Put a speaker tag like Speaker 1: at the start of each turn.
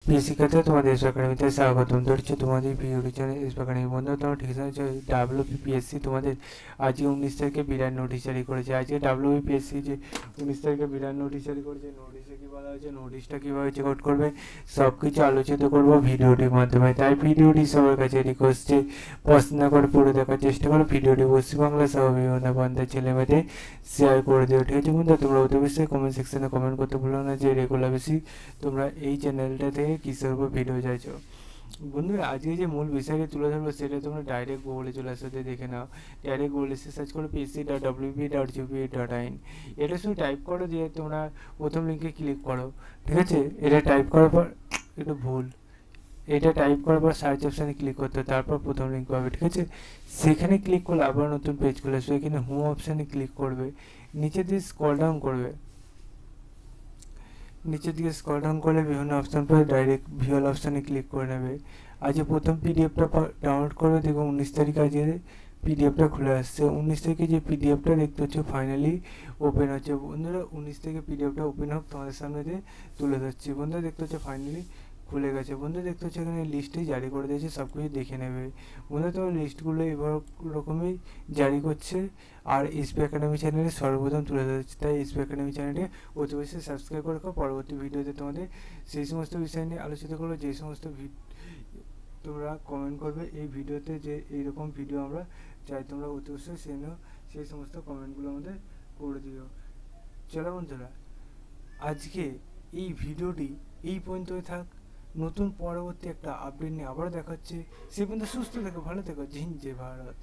Speaker 1: প্রিয় শিক্ষার্থী, তোমাদের এসপি একাডেমিতে স্বাগতম। ধরছো তোমাদের ভিডিও চ্যানেল এসপি একাডেমি। বন্ধুরা, তোমরা ঠিক আছে, WBPSC তোমাদের আজকে 19 তারিখে বিরাট নোটিশ জারি করেছে। আজকে WBPSC যে 19 তারিখে বিরাট নোটিশ জারি করেছে, নোটিশে কী বলা হয়েছে, নোটিশটা কীভাবে চেক আউট করবে, সব কিছু আলোচিত করবো ভিডিওটির মাধ্যমে। তাই ভিডিওটি সবার কাছে রিকোয়েস্ট যে পছন্দ করে পুরো দেখার চেষ্টা করো। ভিডিওটি পশ্চিমবাংলা সহ বিভিন্ন বান্ধব ছেলে মেয়েদের শেয়ার করে দিও, ঠিক আছে বন্ধুরা? তোমরা অতি অবশ্যই কমেন্ট সেকশনে কমেন্ট করতে ভুলো না যে রেগুলার বেশি তোমরা এই চ্যানেলটা থেকে কিসের উপর ভিডিও চাইছো। বন্ধুরা, আজকে যে মূল বিষয়টা তুলে ধরবো সেটা তোমরা ডাইরেক্ট গুগলে চলে আসতে দেখে নাও। ডাইরেক্ট গুগলে এসে সার্চ করো psc.wp.gpa.in। এটা শুধু টাইপ করো, দিয়ে তোমরা প্রথম লিঙ্কে ক্লিক করো, ঠিক আছে? এটা টাইপ করার পর একটু ভুল, এটা টাইপ করার পর সার্চ অপশানে ক্লিক করতে, তারপর প্রথম লিঙ্ক পাবে, ঠিক আছে? সেখানে ক্লিক করলে আবার নতুন পেজ খুলে আসবে। এখানে হোম অপশানে ক্লিক করবে, নিচে দিয়ে স্ক্রল ডাউন করবে। নিচের দিকে স্ক্রল ডাউন করলে বিভিন্ন অপশান পরে ডাইরেক্ট ভিউয়াল অপশানে ক্লিক করে নেবে। আজকে প্রথম পিডিএফটা ডাউনলোড করবে, দেখো 19 তারিখে আজকে পিডিএফটা খুলে আসছে। 19 তারিখে যে পিডিএফটা দেখতে হচ্ছে ফাইনালি ওপেন হচ্ছে। বন্ধুরা, 19 তারিখে পিডিএফটা ওপেন হোক, তোমাদের সামনে দিয়ে তুলে ধরছি। বন্ধুরা, দেখতে হচ্ছে ফাইনালি খুলে গেছে। বন্ধুরা, দেখতে হচ্ছে এখানে লিস্টে জারি করে দিয়েছে, সব কিছু দেখে নেবে। বন্ধুরা, তোমার লিস্টগুলো এবার রকমই জারি করছে, আর এসপি একাডেমি চ্যানেলে সর্বপ্রথম তুলে ধরছে। তাই এসপি একাডেমি চ্যানেলটি অতি অবশ্যই সাবস্ক্রাইব করে রাখো। পরবর্তী ভিডিওতে তোমাদের সেই সমস্ত বিষয় নিয়ে আলোচনা করবো, যে সমস্ত তোমরা কমেন্ট করবে এই ভিডিওতে যে এইরকম ভিডিও আমরা চাই, তোমরা অতি অবশ্যই সেই সমস্ত কমেন্টগুলো আমাদের করে দিও। চলো বন্ধুরা, আজকে এই ভিডিওটি এই পর্যন্তই থাক। নতুন পরবর্তী একটা আপডেট নিয়ে আবারও দেখা হচ্ছে। সে পর্যন্ত সুস্থ থেকো, ভালো থেকো। জয় হিন্দ, জয় ভারত।